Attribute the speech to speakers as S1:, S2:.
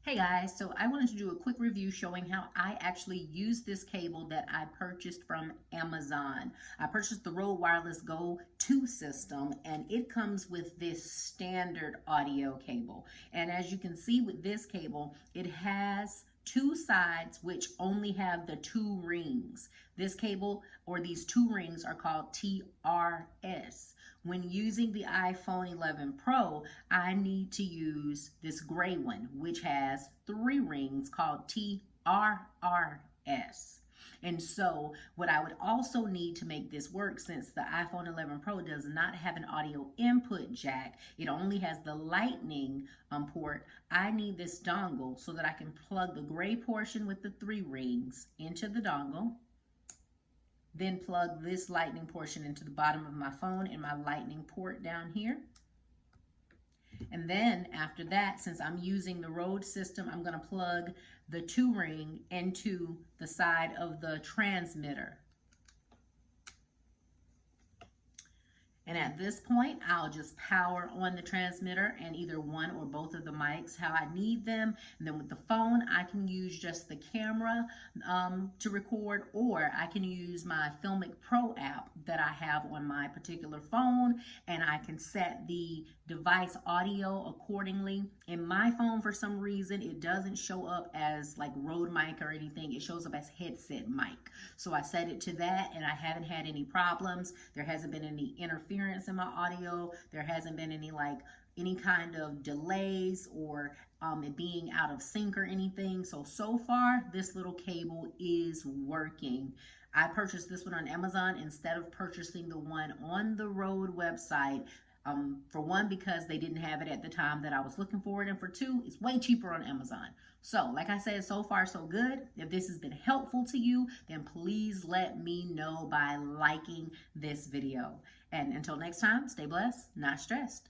S1: Hey guys, so I wanted to do a quick review showing how I actually use this cable that I purchased from Amazon. I purchased the Rode Wireless Go 2 system and it comes with this standard audio cable. And as you can see with this cable, it has two sides which only have the two rings. This cable or these two rings are called TRS. When using the iPhone 11 Pro, I need to use this gray one, which has three rings called TRRS. And so what I would also need to make this work, since the iPhone 11 Pro does not have an audio input jack, it only has the lightning port, I need this dongle so that I can plug the gray portion with the three rings into the dongle, then plug this lightning portion into the bottom of my phone and my lightning port down here. And then after that, since I'm using the Rode system, I'm going to plug the two ring into the side of the transmitter. And at this point, I'll just power on the transmitter and either one or both of the mics how I need them. And then with the phone, I can use just the camera to record, or I can use my Filmic Pro app that I have on my particular phone, and I can set the device audio accordingly. In my phone, for some reason, it doesn't show up as like Rode mic or anything. It shows up as headset mic. So I set it to that, and I haven't had any problems. There hasn't been any interference in my audio. There hasn't been any kind of delays or it being out of sync or anything. So far, this little cable is working. I purchased this one on Amazon instead of purchasing the one on the Rode website. For one, because they didn't have it at the time that I was looking for it, and for two, it's way cheaper on Amazon. So like I said, so far so good. If this has been helpful to you, then please let me know by liking this video. And until next time, stay blessed, not stressed.